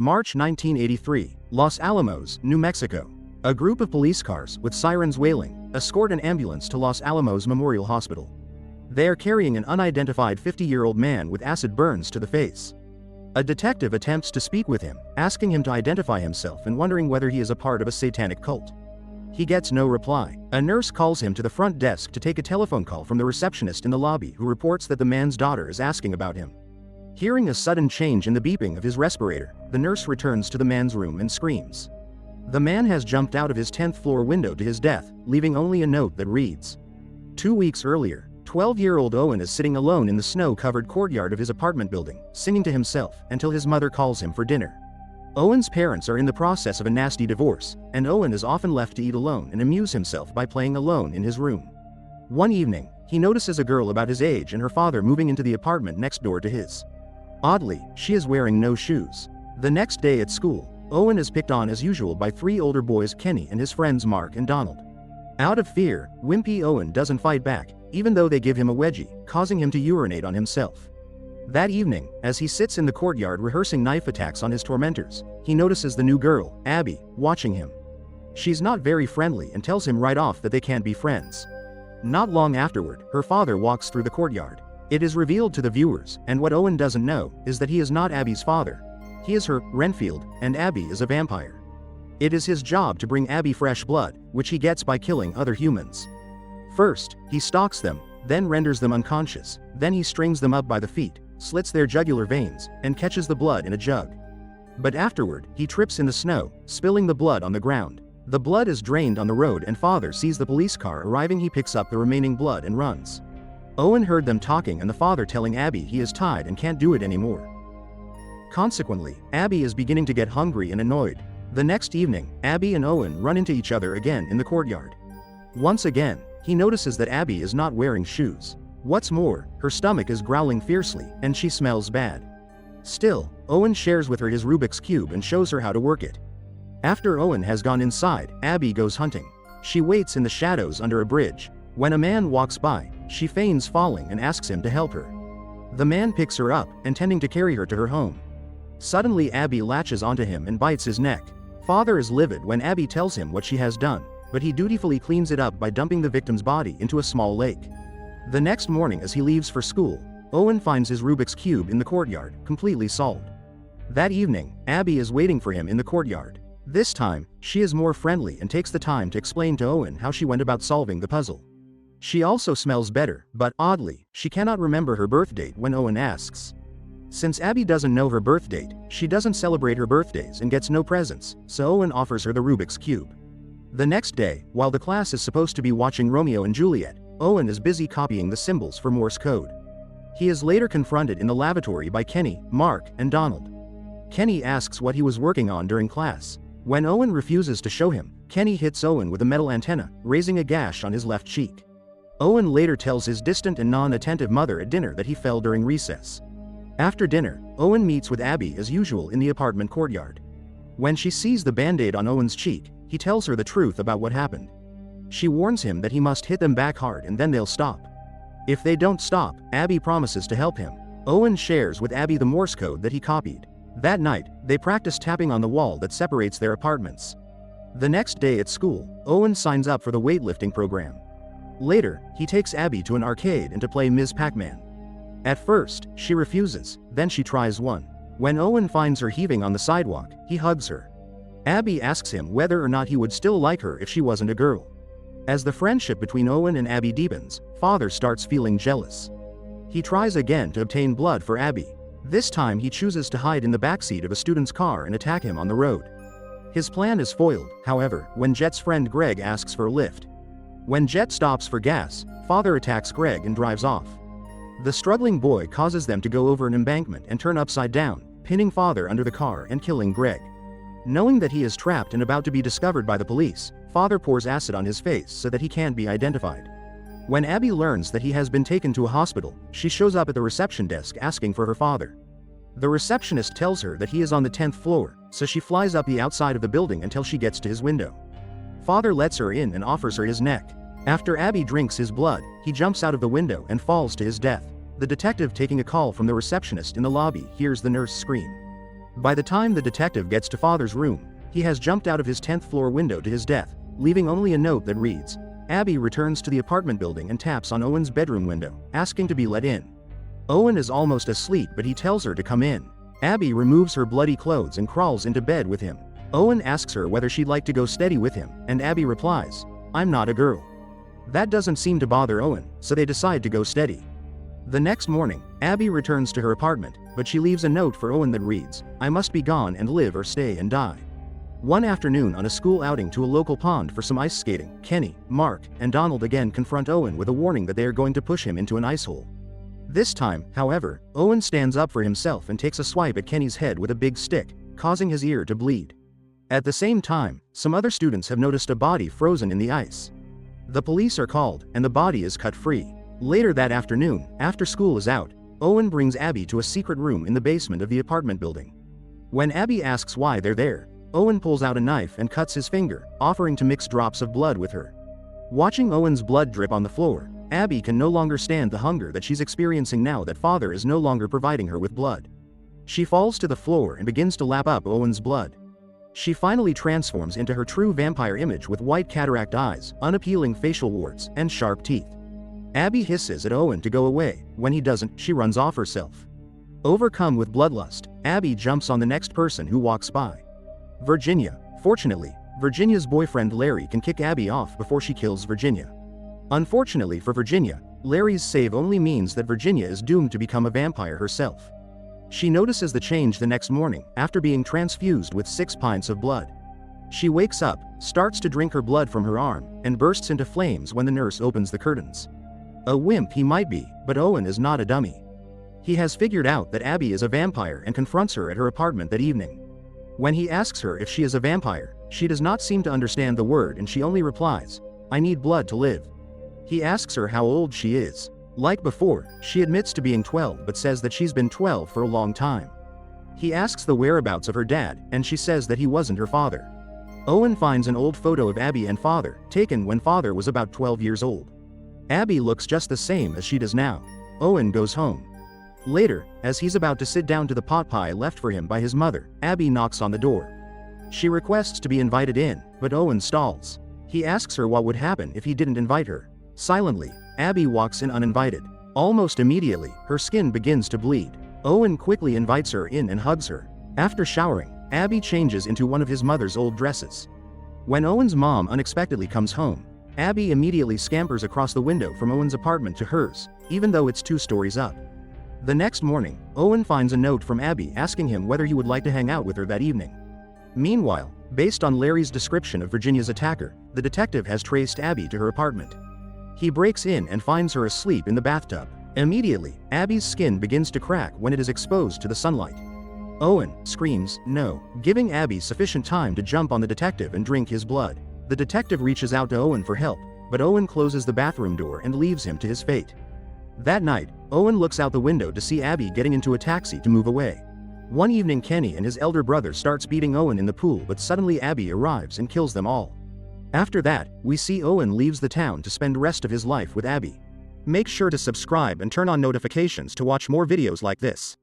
March 1983, Los Alamos, New Mexico. A group of police cars, with sirens wailing, escort an ambulance to Los Alamos Memorial Hospital. They are carrying an unidentified 50-year-old man with acid burns to the face. A detective attempts to speak with him, asking him to identify himself and wondering whether he is a part of a satanic cult. He gets no reply. A nurse calls him to the front desk to take a telephone call from the receptionist in the lobby, who reports that the man's daughter is asking about him. Hearing a sudden change in the beeping of his respirator, the nurse returns to the man's room and screams. The man has jumped out of his 10th floor window to his death, leaving only a note that reads, 2 weeks earlier, 12-year-old Owen is sitting alone in the snow-covered courtyard of his apartment building, singing to himself until his mother calls him for dinner. Owen's parents are in the process of a nasty divorce, and Owen is often left to eat alone and amuse himself by playing alone in his room. One evening, he notices a girl about his age and her father moving into the apartment next door to his. Oddly, she is wearing no shoes. The next day at school, Owen is picked on as usual by 3 older boys, Kenny and his friends Mark and Donald. Out of fear, wimpy Owen doesn't fight back, even though they give him a wedgie, causing him to urinate on himself. That evening, as he sits in the courtyard rehearsing knife attacks on his tormentors, he notices the new girl, Abby, watching him. She's not very friendly and tells him right off that they can't be friends. Not long afterward, her father walks through the courtyard. It is revealed to the viewers, and what Owen doesn't know, is that he is not Abby's father. He is her, Renfield, and Abby is a vampire. It is his job to bring Abby fresh blood, which he gets by killing other humans. First, he stalks them, then renders them unconscious, then he strings them up by the feet, slits their jugular veins, and catches the blood in a jug. But afterward, he trips in the snow, spilling the blood on the ground. The blood is drained on the road and father sees the police car arriving. He picks up the remaining blood and runs. Owen heard them talking and the father telling Abby he is tied and can't do it anymore. Consequently, Abby is beginning to get hungry and annoyed. The next evening, Abby and Owen run into each other again in the courtyard. Once again, he notices that Abby is not wearing shoes. What's more, her stomach is growling fiercely, and she smells bad. Still, Owen shares with her his Rubik's Cube and shows her how to work it. After Owen has gone inside, Abby goes hunting. She waits in the shadows under a bridge. When a man walks by, she feigns falling and asks him to help her. The man picks her up, intending to carry her to her home. Suddenly Abby latches onto him and bites his neck. Father is livid when Abby tells him what she has done, but he dutifully cleans it up by dumping the victim's body into a small lake. The next morning as he leaves for school, Owen finds his Rubik's Cube in the courtyard, completely solved. That evening, Abby is waiting for him in the courtyard. This time, she is more friendly and takes the time to explain to Owen how she went about solving the puzzle. She also smells better, but oddly, she cannot remember her birth date when Owen asks. Since Abby doesn't know her birth date, she doesn't celebrate her birthdays and gets no presents, so Owen offers her the Rubik's Cube. The next day, while the class is supposed to be watching Romeo and Juliet, Owen is busy copying the symbols for Morse code. He is later confronted in the lavatory by Kenny, Mark, and Donald. Kenny asks what he was working on during class. When Owen refuses to show him, Kenny hits Owen with a metal antenna, raising a gash on his left cheek. Owen later tells his distant and non-attentive mother at dinner that he fell during recess. After dinner, Owen meets with Abby as usual in the apartment courtyard. When she sees the band-aid on Owen's cheek, he tells her the truth about what happened. She warns him that he must hit them back hard and then they'll stop. If they don't stop, Abby promises to help him. Owen shares with Abby the Morse code that he copied. That night, they practice tapping on the wall that separates their apartments. The next day at school, Owen signs up for the weightlifting program. Later, he takes Abby to an arcade and to play Ms. Pac-Man. At first, she refuses, then she tries one. When Owen finds her heaving on the sidewalk, he hugs her. Abby asks him whether or not he would still like her if she wasn't a girl. As the friendship between Owen and Abby deepens, father starts feeling jealous. He tries again to obtain blood for Abby. This time he chooses to hide in the backseat of a student's car and attack him on the road. His plan is foiled, however, when Jet's friend Greg asks for a lift. When Jet stops for gas, father attacks Greg and drives off. The struggling boy causes them to go over an embankment and turn upside down, pinning father under the car and killing Greg. Knowing that he is trapped and about to be discovered by the police, father pours acid on his face so that he can't be identified. When Abby learns that he has been taken to a hospital, she shows up at the reception desk asking for her father. The receptionist tells her that he is on the 10th floor, so she flies up the outside of the building until she gets to his window. Father lets her in and offers her his neck. After Abby drinks his blood, he jumps out of the window and falls to his death. The detective taking a call from the receptionist in the lobby hears the nurse scream. By the time the detective gets to father's room, he has jumped out of his 10th floor window to his death, leaving only a note that reads, "Abby returns to the apartment building and taps on Owen's bedroom window, asking to be let in." Owen is almost asleep, but he tells her to come in. Abby removes her bloody clothes and crawls into bed with him. Owen asks her whether she'd like to go steady with him, and Abby replies, "I'm not a girl." That doesn't seem to bother Owen, so they decide to go steady. The next morning, Abby returns to her apartment, but she leaves a note for Owen that reads, "I must be gone and live or stay and die." One afternoon on a school outing to a local pond for some ice skating, Kenny, Mark, and Donald again confront Owen with a warning that they are going to push him into an ice hole. This time, however, Owen stands up for himself and takes a swipe at Kenny's head with a big stick, causing his ear to bleed. At the same time, some other students have noticed a body frozen in the ice. The police are called, and the body is cut free. Later that afternoon, after school is out, Owen brings Abby to a secret room in the basement of the apartment building. When Abby asks why they're there, Owen pulls out a knife and cuts his finger, offering to mix drops of blood with her. Watching Owen's blood drip on the floor, Abby can no longer stand the hunger that she's experiencing now that father is no longer providing her with blood. She falls to the floor and begins to lap up Owen's blood. She finally transforms into her true vampire image with white cataract eyes, unappealing facial warts, and sharp teeth. Abby hisses at Owen to go away. When he doesn't, she runs off herself. Overcome with bloodlust, Abby jumps on the next person who walks by. Virginia. Fortunately, Virginia's boyfriend Larry can kick Abby off before she kills Virginia. Unfortunately for Virginia, Larry's save only means that Virginia is doomed to become a vampire herself. She notices the change the next morning, after being transfused with 6 pints of blood. She wakes up, starts to drink her blood from her arm, and bursts into flames when the nurse opens the curtains. A wimp he might be, but Owen is not a dummy. He has figured out that Abby is a vampire and confronts her at her apartment that evening. When he asks her if she is a vampire, she does not seem to understand the word and she only replies, "I need blood to live." He asks her how old she is. Like before, she admits to being 12 but says that she's been 12 for a long time. He asks the whereabouts of her dad, and she says that he wasn't her father. Owen finds an old photo of Abby and father, taken when father was about 12 years old. Abby looks just the same as she does now. Owen goes home. Later, as he's about to sit down to the pot pie left for him by his mother, Abby knocks on the door. She requests to be invited in, but Owen stalls. He asks her what would happen if he didn't invite her. Silently, Abby walks in uninvited. Almost immediately, her skin begins to bleed. Owen quickly invites her in and hugs her. After showering, Abby changes into one of his mother's old dresses. When Owen's mom unexpectedly comes home, Abby immediately scampers across the window from Owen's apartment to hers, even though it's 2 stories up. The next morning, Owen finds a note from Abby asking him whether he would like to hang out with her that evening. Meanwhile, based on Larry's description of Virginia's attacker, the detective has traced Abby to her apartment. He breaks in and finds her asleep in the bathtub. Immediately, Abby's skin begins to crack when it is exposed to the sunlight. Owen screams, "No," giving Abby sufficient time to jump on the detective and drink his blood. The detective reaches out to Owen for help, but Owen closes the bathroom door and leaves him to his fate. That night, Owen looks out the window to see Abby getting into a taxi to move away. One evening, Kenny and his elder brother starts beating Owen in the pool, but suddenly Abby arrives and kills them all. After that, we see Owen leaves the town to spend the rest of his life with Abby. Make sure to subscribe and turn on notifications to watch more videos like this.